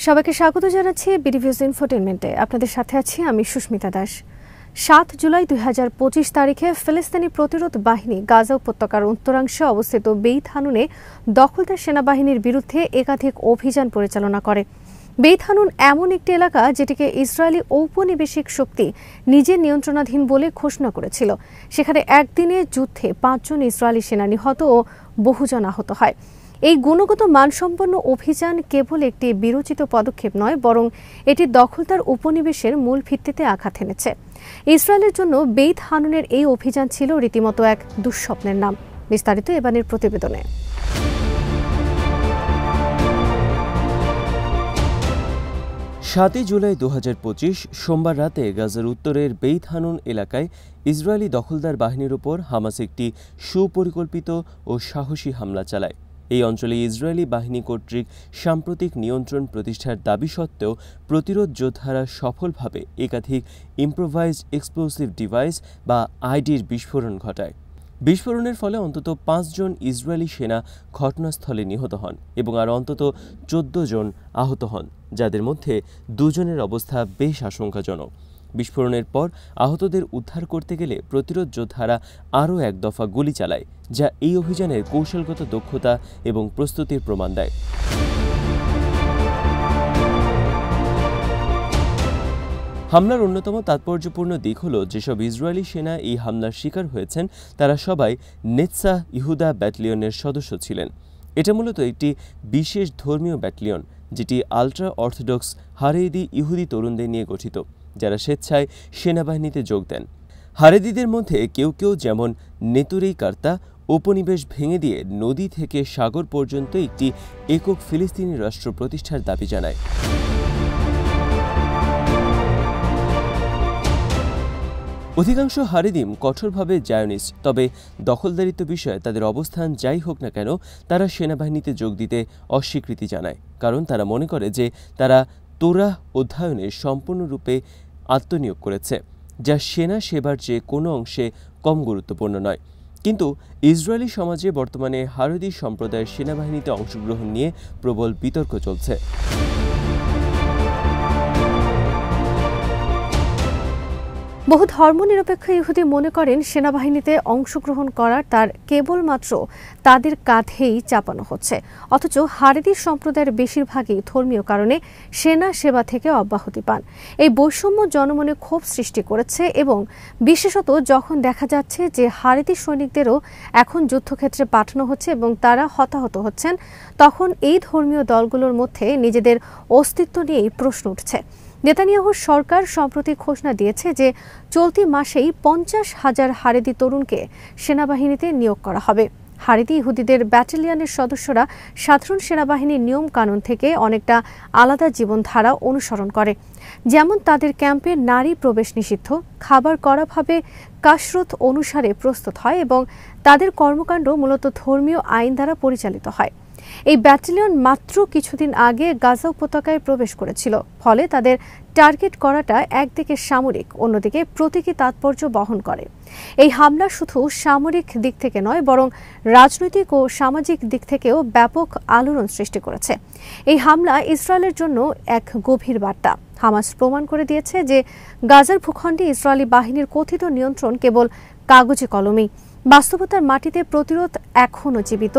সবাইকে স্বাগত জানাচ্ছি বিডিভিউজ ইনফোটেইনমেন্টে। আপনাদের সাথে আছি আমি সুস্মিতা দাস। ৭ জুলাই ২০২৫ তারিখে ফিলিস্তিনি প্রতিরোধ বাহিনী গাজা উপত্যকার উত্তরাংশে অবস্থিত বেইত হানুনে দখলদার সেনাবাহিনীর বিরুদ্ধে একাধিক অভিযান পরিচালনা করে। বেইত হানুন এমন একটি এলাকা যেটিকে ইসরায়েলি ঔপনিবেশিক শক্তি নিজের নিয়ন্ত্রণাধীন বলে ঘোষণা করেছিল। সেখানে একদিনে যুদ্ধে ৫ জন ইসরায়েলি সেনা নিহত ও বহুজন আহত হয়। এই গুণগত মানসম্পন্ন অভিযান কেবল একটি বিরোচিত পদক্ষেপ নয়, বরং এটি দখলদার উপনিবেশের মূল ভিত্তিতে আঘাত এনেছে। ইসরায়েলের জন্য বেইত হানুনের এই অভিযান ছিল রীতিমতো এক দুঃস্বপ্নের নাম। বিস্তারিত এবারের প্রতিবেদনে। ৭ জুলাই ২০২৫ সোমবার রাতে গাজার উত্তরের বেইত হানুন এলাকায় ইসরায়েলি দখলদার বাহিনীর উপর হামাস একটি সুপরিকল্পিত ও সাহসী হামলা চালায়। এই অঞ্চলে ইসরায়েলি বাহিনী কর্তৃক সাম্প্রতিক নিয়ন্ত্রণ প্রতিষ্ঠার দাবি সত্ত্বেও প্রতিরোধ যোদ্ধারা সফলভাবে একাধিক ইম্প্রোভাইজড এক্সপ্লোসিভ ডিভাইস বা আইডির বিস্ফোরণ ঘটায়। বিস্ফোরণের ফলে অন্তত ৫ জন ইসরায়েলি সেনা ঘটনাস্থলে নিহত হন এবং আরও অন্তত ১৪ জন আহত হন, যাদের মধ্যে ২ জনের অবস্থা বেশ আশঙ্কাজনক। বিস্ফোরণের পর আহতদের উদ্ধার করতে গেলে প্রতিরোধ যোদ্ধারা আরও এক দফা গুলি চালায়, যা এই অভিযানের কৌশলগত দক্ষতা এবং প্রস্তুতির প্রমাণ দেয়। হামলার অন্যতম তাৎপর্যপূর্ণ দিক হল, যেসব ইসরায়েলি সেনা এই হামলার শিকার হয়েছেন তারা সবাই নেতসাহ ইহুদা ব্যাটালিয়নের সদস্য ছিলেন। এটা মূলত একটি বিশেষ ধর্মীয় ব্যাটালিয়ন, যেটি আল্ট্রা অর্থোডক্স হারেদি ইহুদি তরুণদের নিয়ে গঠিত, যারা স্বেচ্ছায় সেনাবাহিনীতে যোগ দেন। হারেদিদের মধ্যে কেউ কেউ, যেমন নেতুরেই কার্তা, উপনিবেশ ভেঙে দিয়ে নদী থেকে সাগর পর্যন্ত একটি একক ফিলিস্তিনি রাষ্ট্র প্রতিষ্ঠার দাবি জানায়। অধিকাংশ হারেদিম কঠোরভাবে জায়নিস্ট, তবে দখলদারিত্ব বিষয়ে তাদের অবস্থান যাই হোক না কেন, তারা সেনাবাহিনীতে যোগ দিতে অস্বীকৃতি জানায়, কারণ তারা মনে করে যে তারা তোরাহ অধ্যয়নে সম্পূর্ণরূপে আত্মনিয়োগ করেছে, যা সেনা সেবার চেয়ে কোনো অংশে কম গুরুত্বপূর্ণ নয়। কিন্তু ইসরায়েলি সমাজে বর্তমানে হারেদি সম্প্রদায়ের সেনাবাহিনীতে অংশগ্রহণ নিয়ে প্রবল বিতর্ক চলছে। বহু ধর্মনিরপেক্ষ ইহুদি মনে করেন সেনাবাহিনীতে অংশগ্রহণ করা তার কেবলমাত্র তাদের কাঁধেই চাপানো হচ্ছে, অথচ হারেদি সম্প্রদায়ের বেশিরভাগই ধর্মীয় কারণে সেনা সেবা থেকে অব্যাহতি পান। এই বৈষম্য জনমনে ক্ষোভ সৃষ্টি করেছে এবং বিশেষত যখন দেখা যাচ্ছে যে হারেদি সৈনিকদেরও এখন যুদ্ধক্ষেত্রে পাঠানো হচ্ছে এবং তারা হতাহত হচ্ছেন, তখন এই ধর্মীয় দলগুলোর মধ্যে নিজেদের অস্তিত্ব নিয়েই প্রশ্ন উঠছে। নেতানিয়াহুর সরকার সম্প্রতি ঘোষণা দিয়েছে যে চলতি মাসেই ৫০,০০০ হারেদি তরুণকে সেনাবাহিনীতে নিয়োগ করা হবে। হারেদি ইহুদিদের ব্যাটালিয়নের সদস্যরা সাধারণ সেনাবাহিনীর নিয়ম কানুন থেকে অনেকটা আলাদা জীবনধারা অনুসরণ করে, যেমন তাদের ক্যাম্পে নারী প্রবেশ নিষিদ্ধ, খাবার কড়াভাবে কাসরত অনুসারে প্রস্তুত হয় এবং তাদের কর্মকাণ্ড মূলত ধর্মীয় আইন দ্বারা পরিচালিত হয়। এই ব্যাটালিয়ন মাত্র কিছুদিন আগে গাজা উপত্যকায় প্রবেশ করেছিল, ফলে তাদের টার্গেট করাটা একদিকে সামরিক, অন্যদিকে প্রতীকী তাৎপর্য বহন করে। এই হামলা শুধু সামরিক দিক থেকে নয়, বরং রাজনৈতিক ও সামাজিক দিক থেকেও ব্যাপক আলোড়ন সৃষ্টি করেছে। এই হামলা ইসরায়েলের জন্য এক গভীর বার্তা। হামাস প্রমাণ করে দিয়েছে যে গাজার ভূখণ্ডে ইসরায়েলি বাহিনীর কথিত নিয়ন্ত্রণ কেবল কাগজে কলমেই। বাস্তবতার মাটিতে প্রতিরোধ এখনও জীবিত,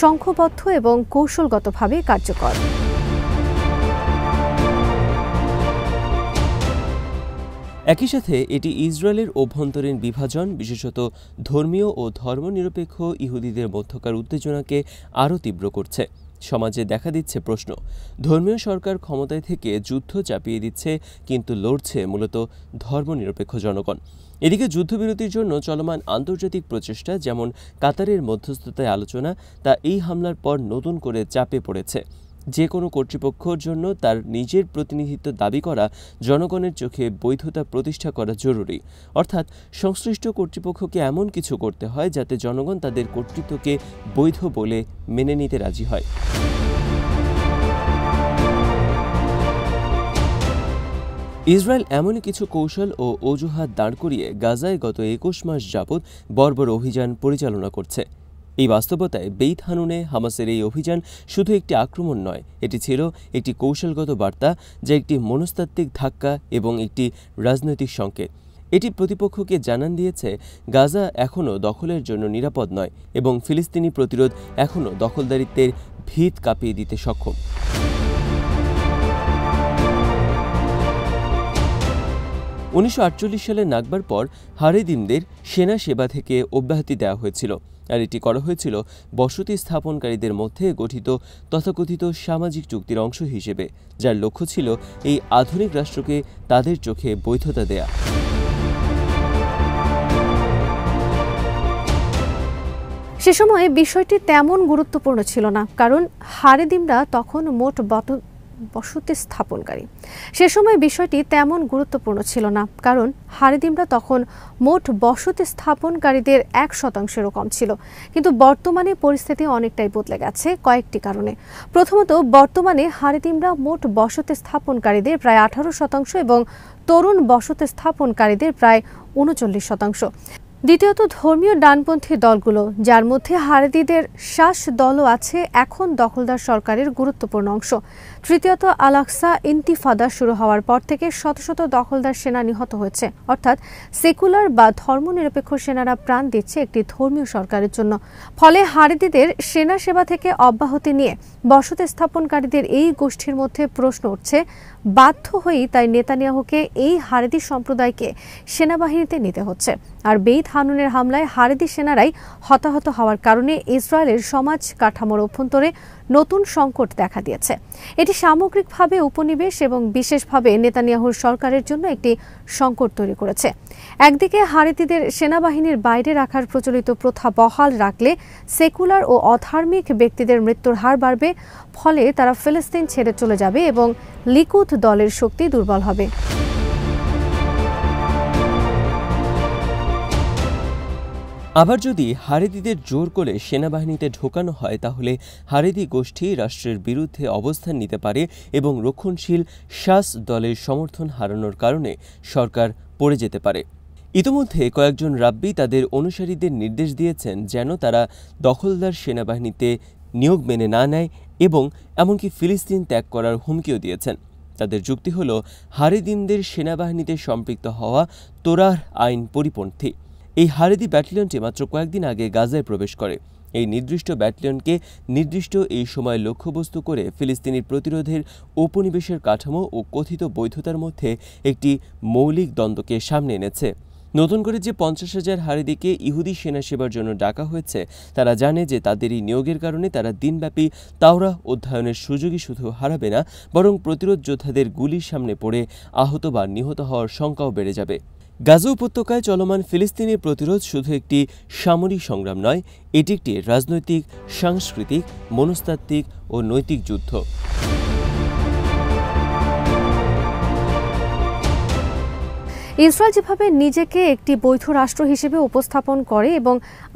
সংঘবদ্ধ এবং কৌশলগতভাবে কার্যকর। একই সাথে এটি ইসরায়েলের অভ্যন্তরীণ বিভাজন, বিশেষত ধর্মীয় ও ধর্মনিরপেক্ষ ইহুদিদের মধ্যকার উত্তেজনাকে আরও তীব্র করছে। সমাজে দেখা দিচ্ছে প্রশ্ন, ধর্মীয় সরকার ক্ষমতায় থেকে যুদ্ধ চাপিয়ে দিচ্ছে, কিন্তু লড়ছে মূলত ধর্মনিরপেক্ষ জনগণ। এদিকে যুদ্ধবিরতির জন্য চলমান আন্তর্জাতিক প্রচেষ্টা, যেমন কাতারের মধ্যস্থতায় আলোচনা, তা এই হামলার পর নতুন করে চাপে পড়েছে। যে কোনো কর্তৃপক্ষের জন্য তার নিজের প্রতিনিধিত্ব দাবি করা, জনগণের চোখে বৈধতা প্রতিষ্ঠা করা জরুরি। অর্থাৎ সংশ্লিষ্ট কর্তৃপক্ষকে এমন কিছু করতে হয় যাতে জনগণ তাদের কর্তৃত্বকে বৈধ বলে মেনে নিতে রাজি হয়। ইসরায়েল এমনই কিছু কৌশল ও অজুহাত দাঁড় করিয়ে গাজায় গত ২১ মাস যাবৎ বর্বর অভিযান পরিচালনা করছে। এই বাস্তবতায় বেইত হানুনে হামাসের এই অভিযান শুধু একটি আক্রমণ নয়, এটি ছিল একটি কৌশলগত বার্তা, যা একটি মনস্তাত্ত্বিক ধাক্কা এবং একটি রাজনৈতিক সংকেত। এটি প্রতিপক্ষকে জানান দিয়েছে গাজা এখনও দখলের জন্য নিরাপদ নয় এবং ফিলিস্তিনি প্রতিরোধ এখনও দখলদারিত্বের ভিত কাঁপিয়ে দিতে সক্ষম। 1948 সালে নাকবার পর হারেদিমদের সেনা সেবা থেকে অব্যাহতি দেওয়া হয়েছিল, আর এটি করা হয়েছিল বসতি স্থাপনকারীদের মধ্যে গঠিত তথাকথিত সামাজিক চুক্তির অংশ হিসেবে, যার লক্ষ্য ছিল এই আধুনিক রাষ্ট্রকে তাদের চোখে বৈধতা দেয়া। সে সময়ে বিষয়টি তেমন গুরুত্বপূর্ণ ছিল না, কারণ হারেদিমরা তখন মোট বসতি স্থাপনকারী। সে সময় বিষয়টি তেমন গুরুত্বপূর্ণ ছিল না, কারণ হারেদিমরা তখন মোট বসতি স্থাপনকারীদের 1%-এরও কম ছিল। কিন্তু বর্তমানে পরিস্থিতি অনেকটাই বদলে গেছে কয়েকটি কারণে। প্রথমত, বর্তমানে হারেদিমরা মোট বসতি স্থাপনকারীদের প্রায় 18% এবং তরুণ বসতি স্থাপনকারীদের প্রায় 39%। দ্বিতীয়ত, ধর্মীয় ডানপন্থী দলগুলো, যার মধ্যে হারেদিদের শাস দলও আছে, এখন দখলদার সরকারের গুরুত্বপূর্ণ অংশ। তৃতীয়ত, আল আকসা ইন্তিফাদা শুরু হওয়ার পর থেকে শত শত দখলদার সেনা নিহত হয়েছে, অর্থাৎ সেকুলার বা ধর্মনিরপেক্ষ সেনারা প্রাণ দিচ্ছে একটি ধর্মীয় সরকারের জন্য। ফলে হারেদিদের সেনা সেবা থেকে অব্যাহতি নিয়ে বসতি স্থাপনকারীদের এই গোষ্ঠীর মধ্যে প্রশ্ন উঠছে, বাধ্য হয়েই তাই নেতানিয়াহুকে এই হারেদি সম্প্রদায়কে সেনাবাহিনীতে নিতে হচ্ছে। আর বেইত হানুনের হামলায় হারেদি সেনারাই হতাহত হওয়ার কারণে ইসরায়েলের সমাজ কাঠামোর অভ্যন্তরে নতুন সংকট দেখা দিয়েছে। এটি সামগ্রিকভাবে উপনিবেশ এবং বিশেষভাবে নেতানিয়াহুর সরকারের জন্য একটি সংকট তৈরি করেছে। একদিকে হারেদিদের সেনাবাহিনীর বাইরে রাখার প্রচলিত প্রথা বহাল রাখলে সেকুলার ও অধার্মিক ব্যক্তিদের মৃত্যুর হার বাড়বে, ফলে তারা ফিলিস্তিন ছেড়ে চলে যাবে এবং লিকুদ দলের শক্তি দুর্বল হবে। আবার যদি হারেদিদের জোর করে সেনাবাহিনীতে ঢোকানো হয়, তাহলে হারেদি গোষ্ঠী রাষ্ট্রের বিরুদ্ধে অবস্থান নিতে পারে এবং রক্ষণশীল শাস দলের সমর্থন হারানোর কারণে সরকার পড়ে যেতে পারে। ইতোমধ্যে কয়েকজন রাব্বি তাদের অনুসারীদের নির্দেশ দিয়েছেন যেন তারা দখলদার সেনাবাহিনীতে নিয়োগ মেনে না নেয় এবং এমনকি ফিলিস্তিন ত্যাগ করার হুমকিও দিয়েছেন। তাদের যুক্তি হল, হারেদিমদের সেনাবাহিনীতে সম্পৃক্ত হওয়া তোরাহ আইন পরিপন্থী। এই হারেদি ব্যাটালিয়নটি মাত্র কয়েকদিন আগে গাজায় প্রবেশ করে। এই নির্দিষ্ট ব্যাটালিয়নকে নির্দিষ্ট এই সময় লক্ষ্যবস্তু করে ফিলিস্তিনি প্রতিরোধের উপনিবেশের কাঠামো ও কথিত বৈধতার মধ্যে একটি মৌলিক দ্বন্দ্বকে সামনে এনেছে। নতুন করে যে 50,000 হারেদিকে ইহুদি সেনা সেবার জন্য ডাকা হয়েছে, তারা জানে যে তাদের এই নিয়োগের কারণে তারা দিনব্যাপী তাওরাহ অধ্যয়নের সুযোগই শুধু হারাবে না, বরং প্রতিরোধ যোদ্ধাদের গুলির সামনে পড়ে আহত বা নিহত হওয়ার শঙ্কাও বেড়ে যাবে। গাজা উপত্যকায় চলমান ফিলিস্তিনি প্রতিরোধ শুধু একটি সামরিক সংগ্রাম নয়, এটি একটি রাজনৈতিক, সাংস্কৃতিক, মনস্তাত্ত্বিক ও নৈতিক যুদ্ধ। ইসরায়েল যেভাবে নিজেকে একটি বৈধ রাষ্ট্র হিসেবে উপস্থাপন করে এবং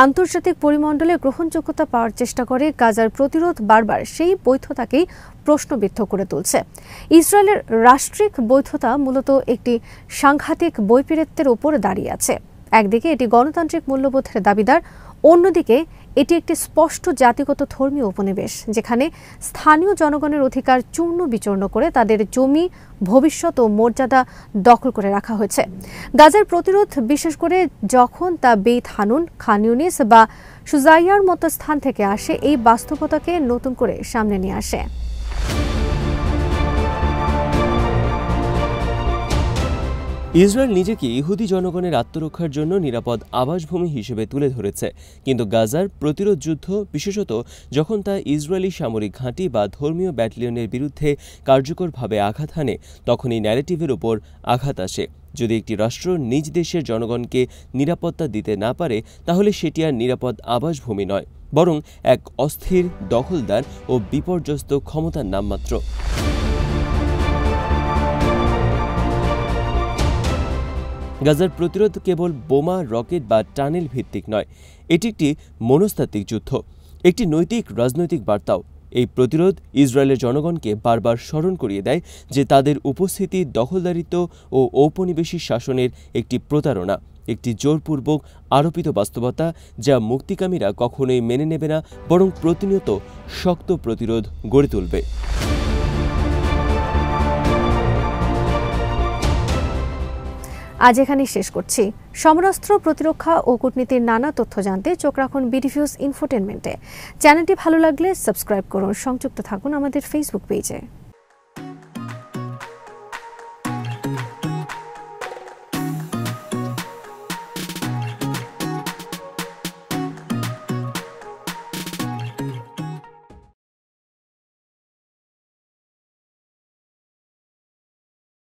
আন্তর্জাতিক পরিমণ্ডলে গ্রহণযোগ্যতা পাওয়ার চেষ্টা করে, গাজার প্রতিরোধ বারবার সেই বৈধতাকেই প্রশ্নবিদ্ধ করে তুলছে। ইসরায়েলের রাষ্ট্রিক বৈধতা মূলত একটি সাংঘাতিক বৈপরীত্যের উপর দাঁড়িয়ে আছে। একদিকে এটি গণতান্ত্রিক মূল্যবোধের দাবিদার, অন্যদিকে এটি একটি স্পষ্ট জাতিগত ধর্মীয় উপনিবেশ, যেখানে স্থানীয় জনগণের অধিকার চূর্ণ বিচূর্ণ করে তাদের জমি, ভবিষ্যৎ ও মর্যাদা দখল করে রাখা হয়েছে। গাজার প্রতিরোধ, বিশেষ করে যখন তা বেইত হানুন, খান ইউনিস বা সুজাইয়ার মতো স্থান থেকে আসে, এই বাস্তবতাকে নতুন করে সামনে নিয়ে আসে। ইসরায়েল নিজেকে ইহুদি জনগণের আত্মরক্ষার জন্য নিরাপদ আবাসভূমি হিসেবে তুলে ধরেছে, কিন্তু গাজার প্রতিরোধ যুদ্ধ, বিশেষত যখন তা ইসরায়েলি সামরিক ঘাঁটি বা ধর্মীয় ব্যাটালিয়নের বিরুদ্ধে কার্যকরভাবে আঘাত হানে, তখন এই ন্যারেটিভের উপর আঘাত আসে। যদি একটি রাষ্ট্র নিজ দেশের জনগণকে নিরাপত্তা দিতে না পারে, তাহলে সেটি আর নিরাপদ আবাসভূমি নয়, বরং এক অস্থির, দখলদার ও বিপর্যস্ত ক্ষমতার নামমাত্র। গাজার প্রতিরোধ কেবল বোমা, রকেট বা টানেল ভিত্তিক নয়, এটি একটি মনস্তাত্ত্বিক যুদ্ধ, একটি নৈতিক, রাজনৈতিক বার্তাও। এই প্রতিরোধ ইসরায়েলের জনগণকে বারবার স্মরণ করিয়ে দেয় যে তাদের উপস্থিতি দখলদারিত্ব ও ঔপনিবেশিক শাসনের একটি প্রতারণা, একটি জোরপূর্বক আরোপিত বাস্তবতা যা মুক্তিকামীরা কখনোই মেনে নেবে না, বরং প্রতিনিয়ত শক্ত প্রতিরোধ গড়ে তুলবে। আজ এখানেই শেষ করছি। সমরাস্ত্র, প্রতিরক্ষা ও কূটনীতির নানা তথ্য জানতে চোখ রাখুন বিডিভিউজ ইনফোটেনমেন্টে। চ্যানেলটি ভালো লাগলে সাবস্ক্রাইব করুন, সংযুক্ত থাকুন আমাদের ফেসবুক পেজে।